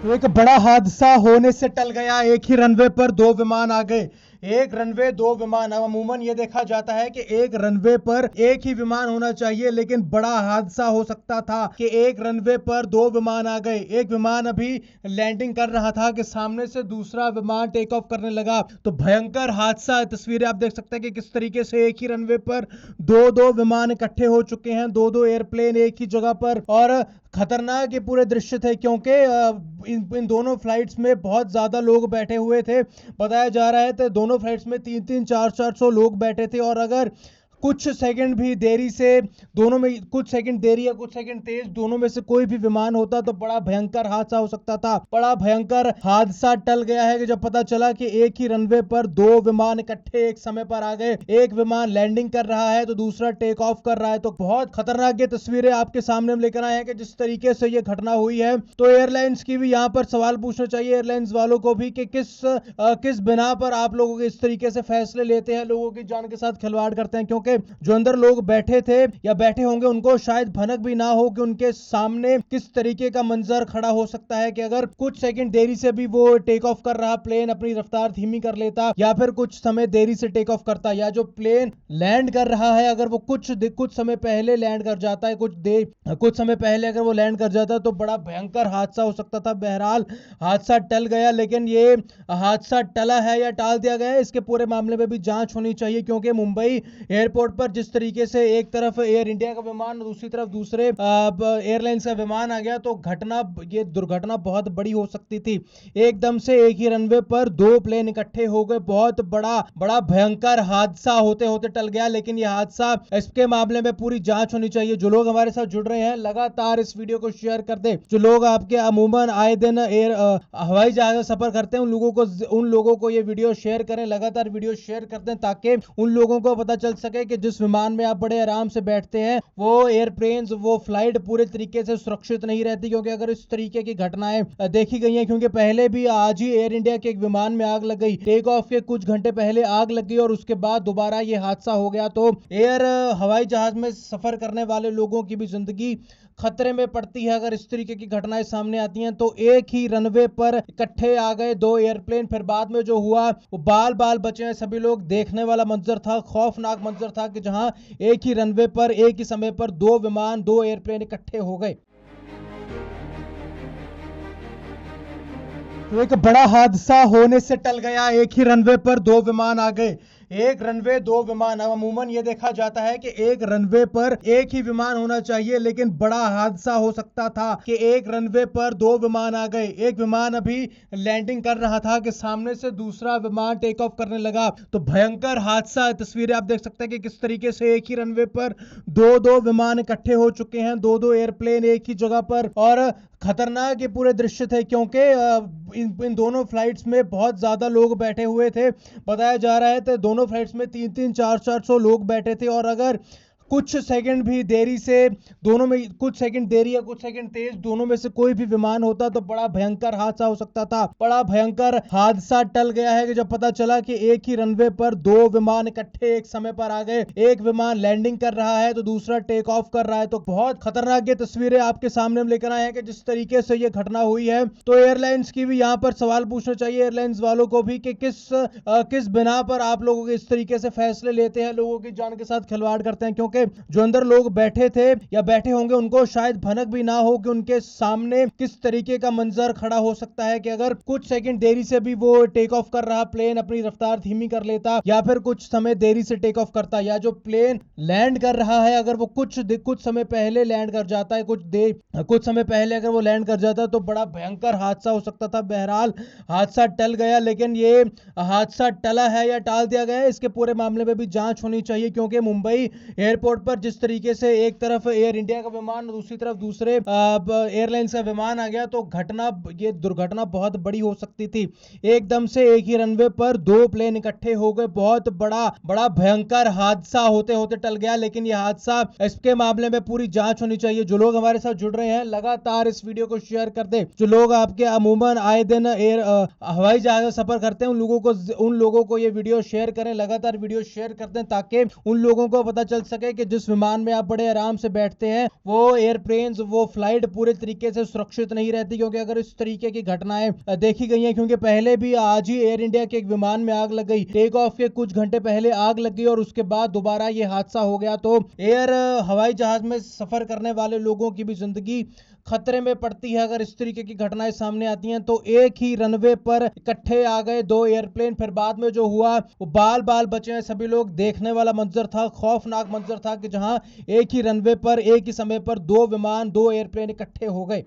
एक बड़ा हादसा होने से टल गया। एक ही रनवे पर दो विमान आ गए। एक रनवे दो विमान। अब अमूमन ये देखा जाता है कि एक रनवे पर एक ही विमान होना चाहिए, लेकिन बड़ा हादसा हो सकता था कि एक रनवे पर दो विमान आ गए। एक विमान अभी लैंडिंग कर रहा था कि सामने से दूसरा विमान टेक ऑफ करने लगा, तो भयंकर हादसा। तस्वीरें आप देख सकते हैं कि किस तरीके से एक ही रनवे पर दो दो विमान इकट्ठे हो चुके हैं, दो दो एयरप्लेन एक ही जगह पर। और खतरनाक ये पूरे दृश्य थे, क्योंकि इन दोनों फ्लाइट्स में बहुत ज्यादा लोग बैठे हुए थे। बताया जा रहा है तो दोनों फ्लाइट्स में 3-3, 400 लोग बैठे थे, और अगर कुछ सेकंड भी देरी से, दोनों में कुछ सेकंड देरी या कुछ सेकंड तेज, दोनों में से कोई भी विमान होता तो बड़ा भयंकर हादसा हो सकता था। बड़ा भयंकर हादसा टल गया है कि जब पता चला कि एक ही रनवे पर दो विमान इकट्ठे एक समय पर आ गए। एक विमान लैंडिंग कर रहा है तो दूसरा टेक ऑफ कर रहा है। तो बहुत खतरनाक ये तस्वीरें आपके सामने हम लेकर आए हैं कि जिस तरीके से ये घटना हुई है। तो एयरलाइंस की भी यहाँ पर सवाल पूछना चाहिए, एयरलाइंस वालों को भी, कि किस बिना पर आप लोगों के इस तरीके से फैसले लेते हैं, लोगों की जान के साथ खिलवाड़ करते हैं। क्योंकि जो अंदर लोग बैठे थे या बैठे होंगे, उनको शायद भनक भी ना हो कि उनके सामने किस तरीके का मंजर खड़ा हो सकता है, कि अगर कुछ सेकंड देरी से भी वो टेक ऑफ कर रहा प्लेन अपनी रफ्तार धीमी कर लेता, या फिर कुछ समय देरी से टेक ऑफ करता, या जो प्लेन लैंड कर रहा है अगर वो कुछ समय पहले लैंड कर जाता है, कुछ समय पहले अगर वो लैंड कर जाता तो बड़ा भयंकर हादसा हो सकता था। बहरहाल हादसा टल गया, लेकिन ये हादसा टला है या टाल दिया गया है, इसके पूरे मामले में भी जांच होनी चाहिए। क्योंकि मुंबई एयरपोर्ट पर जिस तरीके से एक तरफ एयर इंडिया का विमान, दूसरी तरफ दूसरे एयरलाइंस का विमान आ गया, तो ये दुर्घटना बहुत बड़ी हो सकती थी। एकदम से एक ही रनवे पर दो प्लेन इकट्ठे हो गए। बहुत बड़ा भयंकर हादसा होते होते टल गया, लेकिन यह हादसा, इसके मामले में पूरी जांच होनी चाहिए। जो लोग हमारे साथ जुड़ रहे हैं, लगातार इस वीडियो को शेयर कर दे। जो लोग आपके अमूमन आए दिन हवाई जहाज में सफर करते हैं, उन लोगों को ये वीडियो शेयर करें, लगातार वीडियो शेयर कर दें, ताकि उन लोगों को पता चल सके कि जिस विमान में आप बड़े आराम से बैठते हैं, वो एयरप्लेन्स, वो फ्लाइट पूरे तरीके से सुरक्षित नहीं रहती। क्योंकि अगर इस तरीके की घटनाएं देखी गई हैं, क्योंकि पहले भी आज ही एयर इंडिया के एक विमान में आग लग गई, टेक ऑफ के कुछ घंटे पहले आग लग गई और उसके बाद दोबारा ये हादसा हो गया। तो हवाई जहाज में सफर करने वाले लोगों की भी जिंदगी खतरे में पड़ती है अगर इस तरीके की घटनाएं सामने आती हैं। तो एक ही रनवे पर इकट्ठे आ गए दो एयरप्लेन, फिर बाद में जो हुआ वो बाल बचे हैं सभी लोग। देखने वाला मंजर था, खौफनाक मंजर था, कि जहां एक ही रनवे पर एक ही समय पर दो विमान, दो एयरप्लेन इकट्ठे हो गए। तो एक बड़ा हादसा होने से टल गया। एक ही रनवे पर दो विमान आ गए। एक रनवे दो विमान। अब अमूमन ये देखा जाता है कि एक रनवे पर एक ही विमान होना चाहिए, लेकिन बड़ा हादसा हो सकता था कि एक रनवे पर दो विमान आ गए। एक विमान अभी लैंडिंग कर रहा था कि सामने से दूसरा विमान टेक ऑफ करने लगा, तो भयंकर हादसा। तस्वीरें आप देख सकते हैं कि किस तरीके से एक ही रनवे पर दो दो विमान इकट्ठे हो चुके हैं, दो दो एयरप्लेन एक ही जगह पर। और खतरनाक ये पूरे दृश्य थे, क्योंकि इन दोनों फ्लाइट्स में बहुत ज्यादा लोग बैठे हुए थे। बताया जा रहा है तो दोनों फ्लाइट्स में 3-3, 400 लोग बैठे थे, और अगर कुछ सेकंड भी देरी से, दोनों में कुछ सेकंड देरी या कुछ सेकंड तेज, दोनों में से कोई भी विमान होता तो बड़ा भयंकर हादसा हो सकता था। बड़ा भयंकर हादसा टल गया है कि जब पता चला कि एक ही रनवे पर दो विमान इकट्ठे एक समय पर आ गए। एक विमान लैंडिंग कर रहा है तो दूसरा टेक ऑफ कर रहा है। तो बहुत खतरनाक ये तस्वीरें आपके सामने हम लेकर आए हैं कि जिस तरीके से ये घटना हुई है। तो एयरलाइंस की भी यहाँ पर सवाल पूछना चाहिए, एयरलाइंस वालों को भी, कि किस बिना पर आप लोगों के इस तरीके से फैसले लेते हैं, लोगों की जान के साथ खिलवाड़ करते हैं। क्योंकि जो अंदर लोग बैठे थे या बैठे होंगे, उनको शायद भनक भी ना हो कि उनके सामने किस तरीके का मंजर खड़ा हो सकता है, कि अगर कुछ सेकंड देरी से भी वो टेक ऑफ कर रहा प्लेन अपनी रफ्तार धीमी कर लेता, या फिर कुछ समय देरी से टेक ऑफ करता, या जो प्लेन लैंड कर रहा है अगर वो कुछ समय पहले लैंड कर जाता है, कुछ समय पहले अगर वो लैंड कर जाता तो बड़ा भयंकर हादसा हो सकता था। बहरहाल हादसा टल गया, लेकिन ये हादसा टला है या टाल दिया गया है, इसके पूरे मामले में भी जांच होनी चाहिए। क्योंकि मुंबई एयरपोर्ट पर जिस तरीके से एक तरफ एयर इंडिया का विमान, दूसरी तरफ दूसरे एयरलाइंस का विमान आ गया, तो ये दुर्घटना बहुत बड़ी हो सकती थी। एकदम से एक ही रनवे पर दो प्लेन इकट्ठे हो गए। बहुत बड़ा भयंकर हादसा होते होते टल गया, लेकिन यह हादसा, इसके मामले में पूरी जांच होनी चाहिए। जो लोग हमारे साथ जुड़ रहे हैं, लगातार इस वीडियो को शेयर कर दे। जो लोग आपके अमूमन आए दिन हवाई जहाज में सफर करते हैं, उन लोगों को ये वीडियो शेयर करें, लगातार वीडियो शेयर कर दें, ताकि उन लोगों को पता चल सके कि जिस विमान में आप बड़े आराम से बैठते हैं वो एयरप्लेन्स, वो फ्लाइट पूरे तरीके से सुरक्षित नहीं रहती, क्योंकि अगर इस तरीके की घटनाएं देखी गई हैं, क्योंकि पहले भी आज ही एयर इंडिया के एक विमान में आग लग गई, टेक ऑफ के कुछ घंटे पहले आग लग गई और उसके बाद दोबारा ये हादसा हो गया। तो हवाई जहाज में सफर करने वाले लोगों की भी जिंदगी खतरे में पड़ती है अगर इस तरीके की घटनाएं सामने आती हैं। तो एक ही रनवे पर इकट्ठे आ गए दो एयरप्लेन, फिर बाद में जो हुआ वो बाल बाल बचे हैं सभी लोग। देखने वाला मंजर था, खौफनाक मंजर था कि जहां एक ही रनवे पर एक ही समय पर दो विमान, दो एयरप्लेन इकट्ठे हो गए।